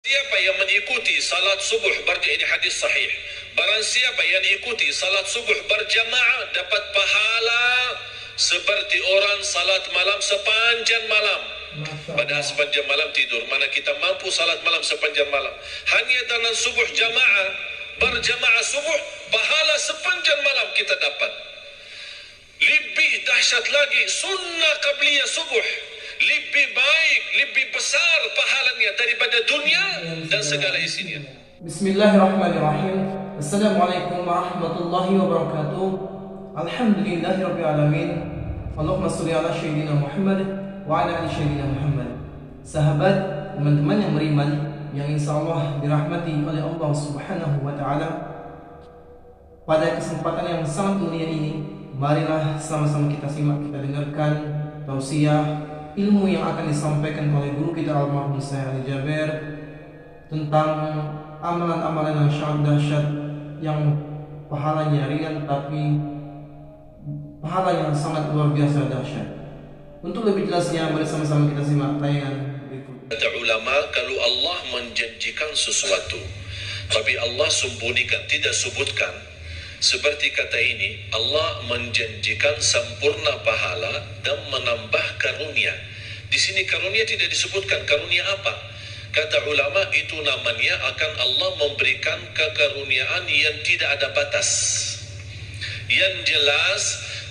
Siapa yang mengikuti salat subuh ini hadis sahih. Barang siapa yang ikuti salat subuh berjamaah dapat pahala seperti orang salat malam sepanjang malam. Padahal sepanjang malam tidur. Mana kita mampu salat malam sepanjang malam. Hanya dalam subuh jamaah, berjamaah subuh, pahala sepanjang malam kita dapat. Lebih dahsyat lagi sunnah qabliyah subuh. Lebih baik, lebih besar pahalanya daripada dunia dan segala isinya. Bismillahirrahmanirrahim. Assalamualaikum warahmatullahi wabarakatuh. Alhamdulillahirabbil alamin. Allahumma shalli ala sayyidina Muhammad wa ala ali sayyidina Muhammad. Sahabat, teman-teman yang beriman yang insyaallah dirahmati oleh Allah Subhanahu wa taala. Pada kesempatan yang sangat mulia ini, marilah sama-sama kita simak, kita dengarkan tausiah ilmu yang akan disampaikan oleh guru kita almarhum Syekh Ali Jaber tentang amalan-amalan yang sangat dahsyat yang pahalanya ringan tapi pahala yang sangat luar biasa dahsyat. Untuk lebih jelasnya, mari sama-sama kita simak tayangan berikut. Kata ulama, kalau Allah menjanjikan sesuatu tapi Allah sembunyikan, tidak sebutkan, seperti kata ini, Allah menjanjikan sempurna pahala dan menambah karunia. Di sini karunia tidak disebutkan karunia apa. Kata ulama, itu namanya akan Allah memberikan kekaruniaan yang tidak ada batas. Yang jelas,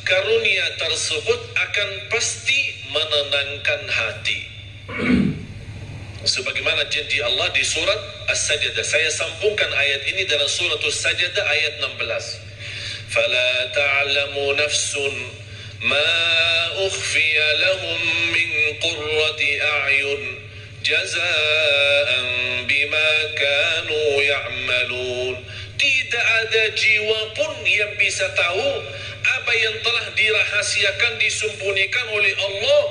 karunia tersebut akan pasti menenangkan hati. Sebagaimana janji Allah di surat As-Sajdah. Saya sambungkan ayat ini dalam surat As-Sajdah ayat 16. Fala ta'lamu nafsun ma ukhfiya lahum min qurrati a'yun jazaan bima kanu ya'malun. Tidak ada jiwa pun yang bisa tahu apa yang telah dirahasiakan, disembunyikan oleh Allah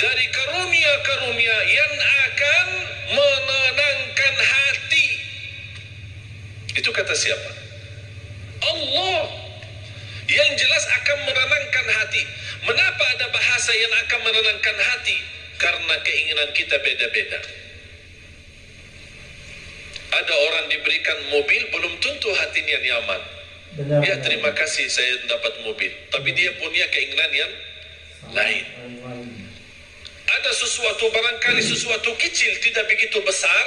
dari karunia-karunia yang akan menenangkan hati. Itu kata siapa? Allah. Yang jelas akan menenangkan hati. Mengapa ada bahasa yang akan menenangkan hati? Karena keinginan kita beda-beda. Ada orang diberikan mobil, belum tentu hatinya nyaman. Ya, terima kasih saya dapat mobil, tapi dia punya keinginan yang lain. Ada sesuatu, barangkali sesuatu kecil, tidak begitu besar,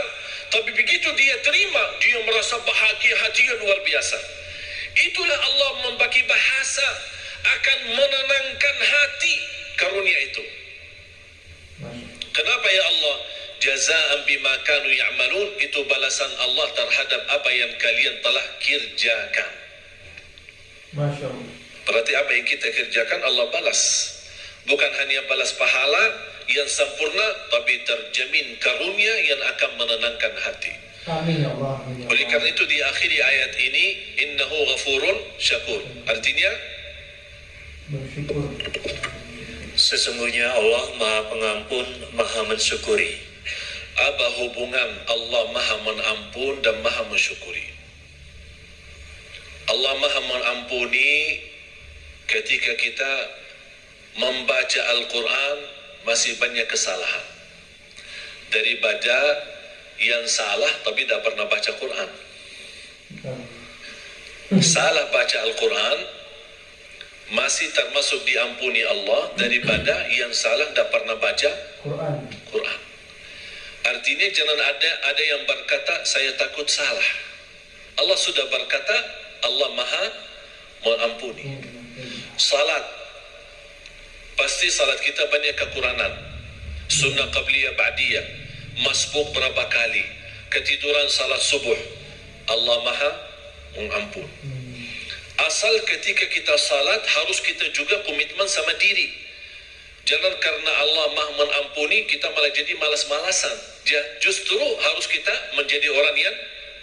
tapi begitu dia terima, dia merasa bahagia, hati yang luar biasa. Itulah Allah membagi bahasa akan menenangkan hati karunia itu. Kenapa ya Allah? Jazaan bima kanu ya'malun, itu balasan Allah terhadap apa yang kalian telah kerjakan. Masya Allah. Berarti apa yang kita kerjakan Allah balas. Bukan hanya balas pahala yang sempurna, tapi terjamin karunia yang akan menenangkan hati. Amin ya Allah. Amin ya Allah. Oleh karena itu di akhiri ayat ini, innahu ghafurun syakur. Artinya, bersyukur. sesungguhnya Allah Maha Pengampun, Maha Mensyukuri. Apa hubungan Allah Maha Mengampun dan Maha Mensyukuri? Allah Maha Mengampuni ketika kita membaca Al-Quran masih banyak kesalahan. Daripada yang salah tapi tidak pernah baca Quran. Salah baca Al-Quran masih termasuk diampuni Allah daripada yang salah tidak pernah baca Quran. Artinya jangan ada yang berkata saya takut salah. Allah sudah berkata Allah Maha Mengampuni. Salat, pasti salat kita banyak kekurangan. Sunnah qabliyah ba'diyah, masbuk berapa kali, ketiduran salat subuh, Allah Maha Mengampun. Asal ketika kita salat harus kita juga komitmen sama diri. Jangan karena Allah Maha Mengampuni kita malah jadi malas-malasan. Justru harus kita menjadi orang yang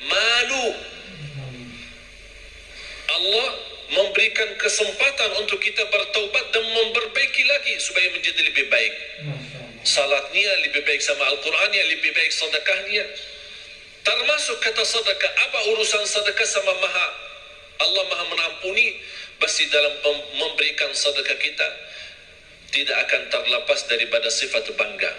malu. Allah memberikan kesempatan untuk kita bertaubat dan memperbaiki lagi supaya menjadi lebih baik. Salatnya lebih baik sama Al-Qurannya, lebih baik sedekahnya. Termasuk kata sedekah, apa urusan sedekah sama Allah Maha Mengampuni? Pasti dalam memberikan sedekah kita tidak akan terlepas daripada sifat bangga.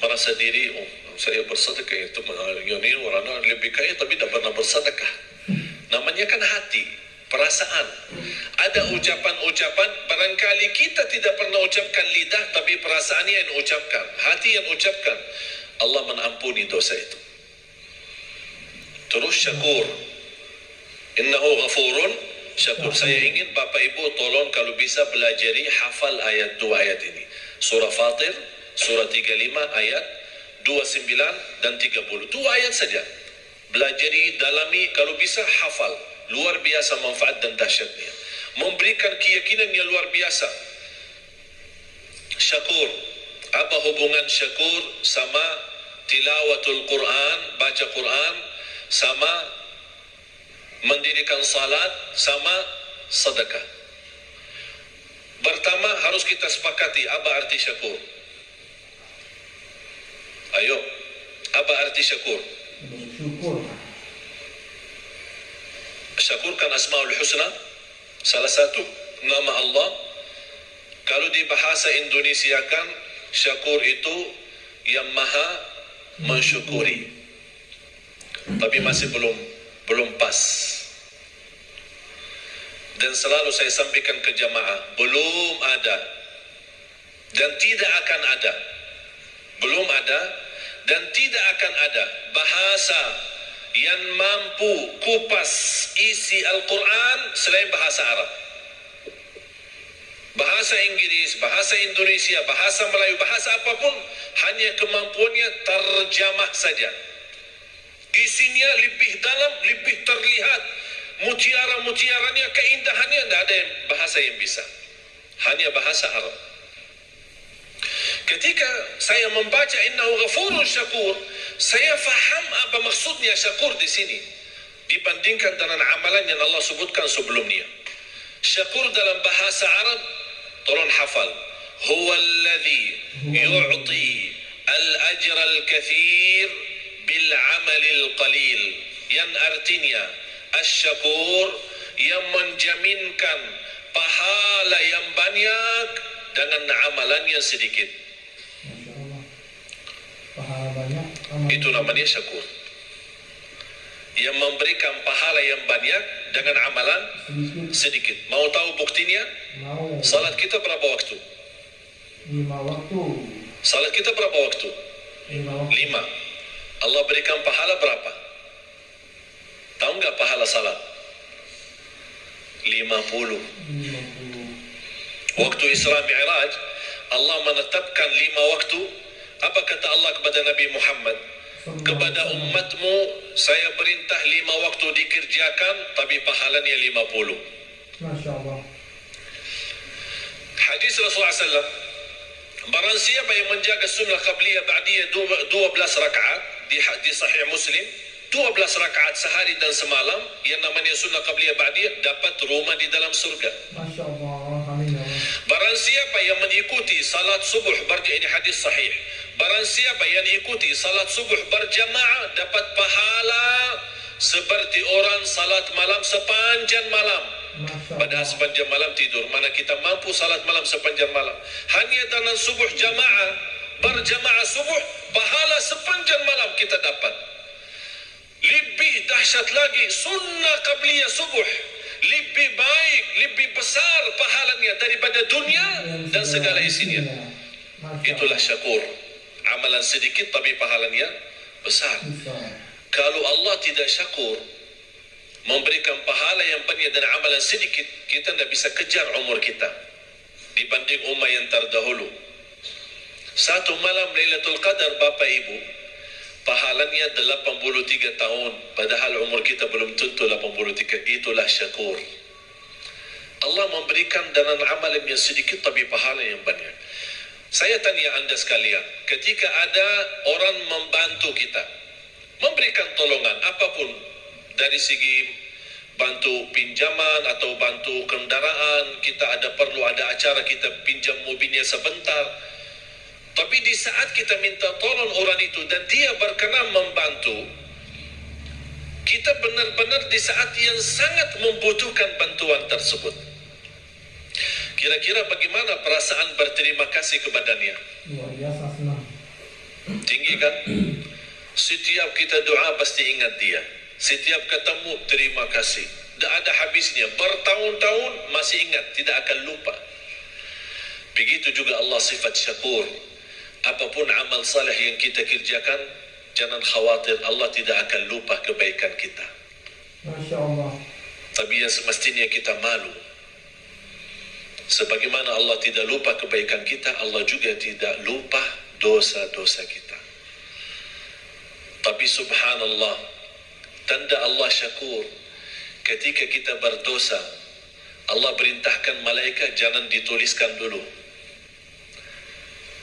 Merasa diri, saya bersedekah itu ini orang lebih kaya tapi tidak pernah bersedekah. Namanya kan hati, perasaan. Ada ucapan-ucapan, barangkali kita tidak pernah ucapkan lidah, tapi perasaannya yang ucapkan, hati yang ucapkan. Allah menampuni dosa itu. Terus syakur, innahu ghafurun syakur. Saya ingin Bapak Ibu tolong kalau bisa belajari hafal ayat 2 ayat ini. Surah Fatir, surah 35 ayat 29 dan 30. 2 ayat saja. Belajari, dalami, kalau bisa hafal. Luar biasa manfaat dan dahsyatnya. Memberikan keyakinan yang luar biasa. Syakur. Apa hubungan syakur sama tilawatul Quran, baca Quran, sama mendirikan salat, sama sedekah? Pertama harus kita sepakati apa arti syakur. Ayo, apa arti syakur? Syakur kan Asmaul Husna, salah satu nama Allah. Kalau di bahasa Indonesia kan syakur itu yang maha mensyukuri, tapi masih belum pas. Dan selalu saya sampaikan ke jamaah, belum ada dan tidak akan ada, belum ada dan tidak akan ada bahasa yang mampu kupas isi Al-Quran selain bahasa Arab. Bahasa Inggris, bahasa Indonesia, bahasa Melayu, bahasa apapun, hanya kemampuannya terjemah saja. Isinya lebih dalam, lebih terlihat, mutiara-mutiaranya, keindahannya, tidak ada bahasa yang bisa. Hanya bahasa Arab. Ketika saya membaca innahu ghafurun syakur, saya faham apa maksudnya syakur di sini dibandingkan dengan amalan yang Allah sebutkan sebelumnya. Syakur dalam bahasa Arab, tolong hafal, huwallazi yu'ti al-ajra al-kathir bil amalil qalil, yang artinya asy-syakur yang menjaminkan pahala yang banyak dengan amalan yang sedikit. Itu namanya syakur. Yang memberikan pahala yang banyak dengan amalan sedikit. Mau tahu buktinya? Mau. Salat kita berapa waktu? 5 waktu. Salat kita berapa waktu? 5 waktu. 5. Allah berikan pahala berapa? Tahu nggak pahala salat? 50. Waktu Isra Mi'raj, Allah menetapkan 5 waktu. Apa kata Allah kepada Nabi Muhammad? Kepada umatmu saya perintah 5 waktu dikerjakan, tapi pahalanya 50. Masya Allah. Hadis Rasulullah SAW, barang siapa yang menjaga sunnah qabliyah ba'diyah 12 rakaat di Sahih Muslim, 12 rakaat sehari dan semalam, yang namanya sunnah qabliyah ba'diyah, dapat rumah di dalam surga. Masya Allah. Amin. Barang siapa yang mengikuti salat subuh, ini hadis sahih, barang siapa yang ikuti salat subuh berjamaah dapat pahala seperti orang salat malam sepanjang malam. Padahal sepanjang malam tidur. Mana kita mampu salat malam sepanjang malam? Hanya dengan subuh jamaah, berjamaah subuh, pahala sepanjang malam kita dapat. Lebih dahsyat lagi sunnah qabliyah subuh, lebih baik, lebih besar pahalanya daripada dunia dan segala isinya. Itulah syakur. Amalan sedikit tapi pahalanya besar. Kalau Allah tidak syakur, memberikan pahala yang banyak dan amalan sedikit, kita tidak bisa kejar umur kita dibanding umat yang terdahulu. Satu malam Lailatul Qadar, Bapak Ibu, pahalanya 83 tahun, padahal umur kita belum tentu 83. Itulah syakur. Allah memberikan dengan amalan yang sedikit tapi pahala yang banyak. Saya tanya anda sekalian, ketika ada orang membantu kita, memberikan tolongan apapun, dari segi bantu pinjaman atau bantu kendaraan, kita ada perlu ada acara, kita pinjam mobilnya sebentar, tapi di saat kita minta tolong orang itu dan dia berkenan membantu, kita benar-benar di saat yang sangat membutuhkan bantuan tersebut. Kira-kira bagaimana perasaan berterima kasih kepadanya? Luar biasa senang. Tinggi kan? Setiap kita doa pasti ingat dia. Setiap ketemu terima kasih. Tak ada habisnya. Bertahun-tahun masih ingat, tidak akan lupa. Begitu juga Allah sifat syakur. Apapun amal saleh yang kita kerjakan, jangan khawatir, Allah tidak akan lupa kebaikan kita. Masya Allah. Tapi yang semestinya kita malu. Sebagaimana Allah tidak lupa kebaikan kita, Allah juga tidak lupa dosa-dosa kita. Tapi subhanallah, tanda Allah syakur, ketika kita berdosa, Allah perintahkan malaikat jangan dituliskan dulu.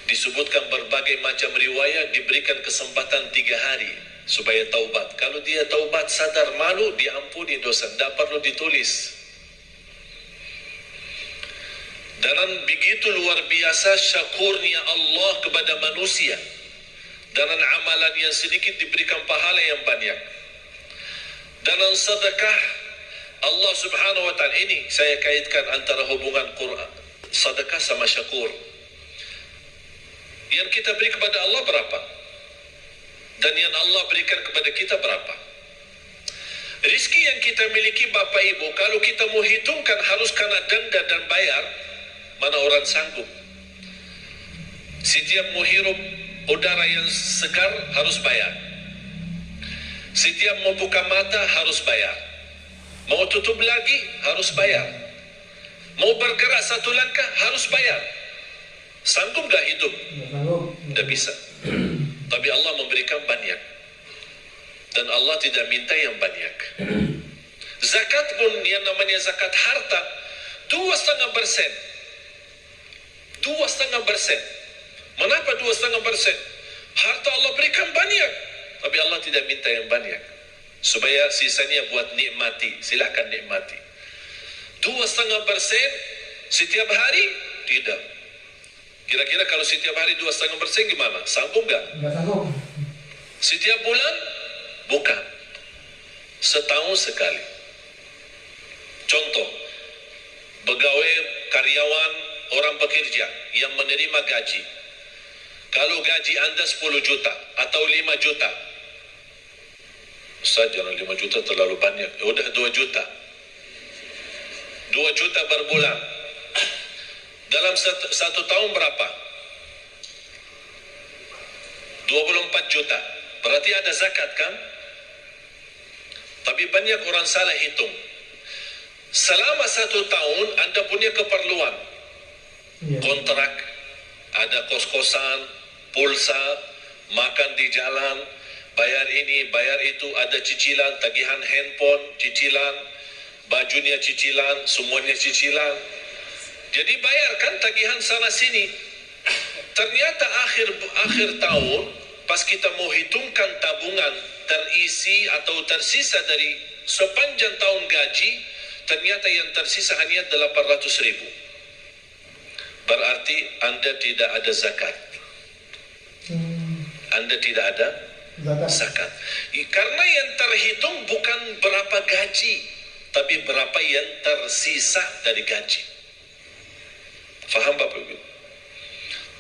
Disebutkan berbagai macam riwayat, diberikan kesempatan 3 hari supaya taubat. Kalau dia taubat sadar malu, diampuni dosa, tidak perlu ditulis. Dan begitu luar biasa syakurnya Allah kepada manusia. Dalam amalan yang sedikit diberikan pahala yang banyak. Dalam sedekah Allah subhanahu wa ta'ala, ini saya kaitkan antara hubungan Quran, sedekah sama syakur. Yang kita beri kepada Allah berapa? Dan yang Allah berikan kepada kita berapa? Rizki yang kita miliki Bapak Ibu, kalau kita mau hitungkan harus kena denda dan bayar, mana orang sanggup? Setiap mau hirup udara yang segar harus bayar. Setiap mau buka mata harus bayar. Mau tutup lagi harus bayar. Mau bergerak satu langkah harus bayar. Sanggup gak hidup? Tidak bisa. Tapi Allah memberikan banyak. Dan Allah tidak minta yang banyak. Zakat pun yang namanya zakat harta 2,5%. 2,5%. Mengapa 2,5%? Harta Allah berikan banyak, tapi Allah tidak minta yang banyak. Supaya sisanya buat nikmati. Silahkan nikmati. 2,5% setiap hari? Tidak. Kira-kira kalau setiap hari 2,5% gimana? Sanggup gak? Nggak sanggup. Setiap bulan? Bukan. Setahun sekali. Contoh, pegawai, karyawan, orang bekerja yang menerima gaji. Kalau gaji anda 10 juta atau 5 juta. Ustaz, jangan 5 juta terlalu banyak. Ya udah 2 juta. 2 juta per bulan. Dalam satu tahun berapa? 24 juta. Berarti ada zakat kan? Tapi banyak orang salah hitung. Selama 1 tahun anda punya keperluan. Kontrak, ada kos-kosan, pulsa, makan di jalan, bayar ini, bayar itu, ada cicilan, tagihan handphone, cicilan, bajunya cicilan, semuanya cicilan. Jadi bayarkan tagihan sana sini. Ternyata akhir tahun, pas kita mau hitungkan tabungan terisi atau tersisa dari sepanjang tahun gaji, ternyata yang tersisa hanya 800.000. Berarti anda tidak ada zakat. Anda tidak ada zakat. Karena yang terhitung bukan berapa gaji, tapi berapa yang tersisa dari gaji. Faham Bapak Ibu?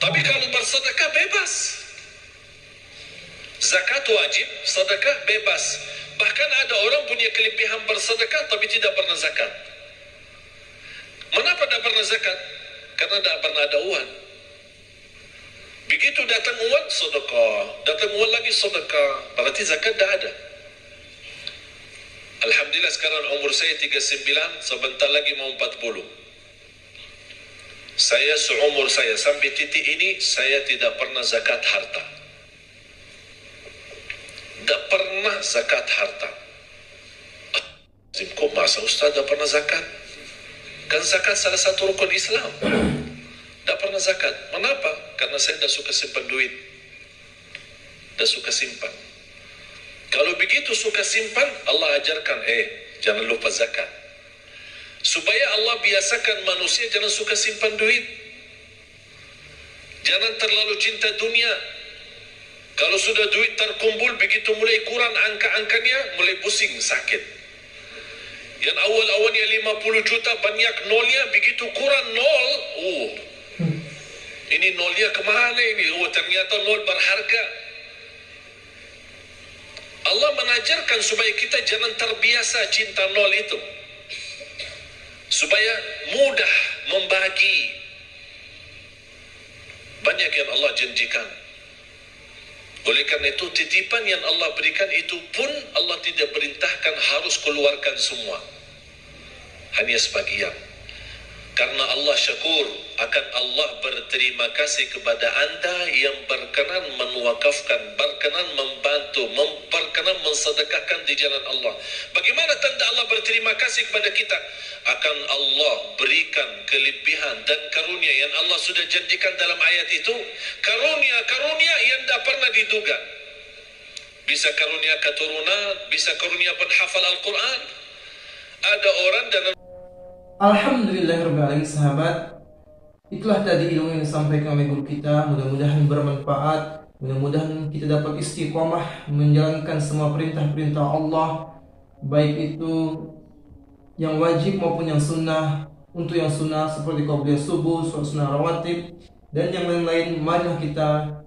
Tapi kalau bersedekah bebas. Zakat wajib, sedekah bebas. Bahkan ada orang punya kelebihan bersedekah tapi tidak pernah zakat. Mengapa tidak pernah zakat? Karena tidak pernah ada uang. Begitu datang uang, sedekah. Datang uang lagi, sedekah. Berarti zakat tidak ada. Alhamdulillah sekarang umur saya 39, sebentar lagi mau 40. Saya seumur saya sampai titik ini, saya tidak pernah zakat harta. Tidak pernah zakat harta. Kok masa Ustaz tidak pernah zakat? Kan zakat salah satu rukun Islam. Tidak pernah zakat. Mengapa? Karena saya tidak suka simpan duit. Tidak suka simpan. Kalau begitu suka simpan, Allah ajarkan, jangan lupa zakat. Supaya Allah biasakan manusia jangan suka simpan duit. Jangan terlalu cinta dunia. Kalau sudah duit terkumpul, begitu mulai kurang angka-angkanya, mulai pusing, sakit. Yang awal-awalnya 50 juta, banyak nolnya, begitu kurang nol, Ini nolnya kemana ini? Oh, ternyata nol berharga. Allah mengajarkan supaya kita jangan terbiasa cinta nol itu, supaya mudah membagi. Banyak yang Allah janjikan. Oleh karena itu, titipan yang Allah berikan itu pun Allah tidak perintahkan harus keluarkan semua, hanya sebagian. Karena Allah syakur, akan Allah berterima kasih kepada anda yang berkenan menwakafkan, berkenan membantu, berkenan mensedekahkan di jalan Allah. Bagaimana tanda Allah berterima kasih kepada kita? Akan Allah berikan kelebihan dan karunia yang Allah sudah janjikan dalam ayat itu. Karunia-karunia yang tidak pernah diduga. Bisa karunia keturunan, bisa karunia penghafal Al-Quran. Ada orang dalam Alhamdulillahirrahmanirrahim, sahabat. Itulah tadi ilmu yang disampaikan oleh guru kita. Mudah-mudahan bermanfaat. Mudah-mudahan kita dapat istiqomah menjalankan semua perintah-perintah Allah, baik itu yang wajib maupun yang sunnah. Untuk yang sunnah seperti qabliyah subuh, sunnah rawatib, dan yang lain-lain, marilah kita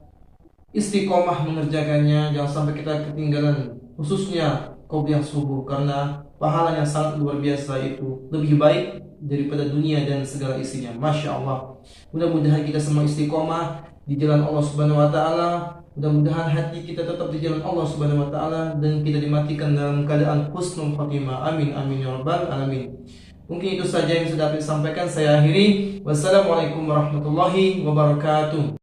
istiqomah mengerjakannya. Jangan sampai kita ketinggalan, khususnya qabliyah subuh, karena pahala yang sangat luar biasa itu lebih baik daripada dunia dan segala isinya. Masya Allah. Mudah-mudahan kita semua istiqomah di jalan Allah Subhanahu Wa Taala. Mudah-mudahan hati kita tetap di jalan Allah Subhanahu Wa Taala dan kita dimatikan dalam keadaan husnul khatimah. Amin amin ya rabbal alamin. Mungkin itu saja yang sudah saya sampaikan. Saya akhiri. Wassalamualaikum warahmatullahi wabarakatuh.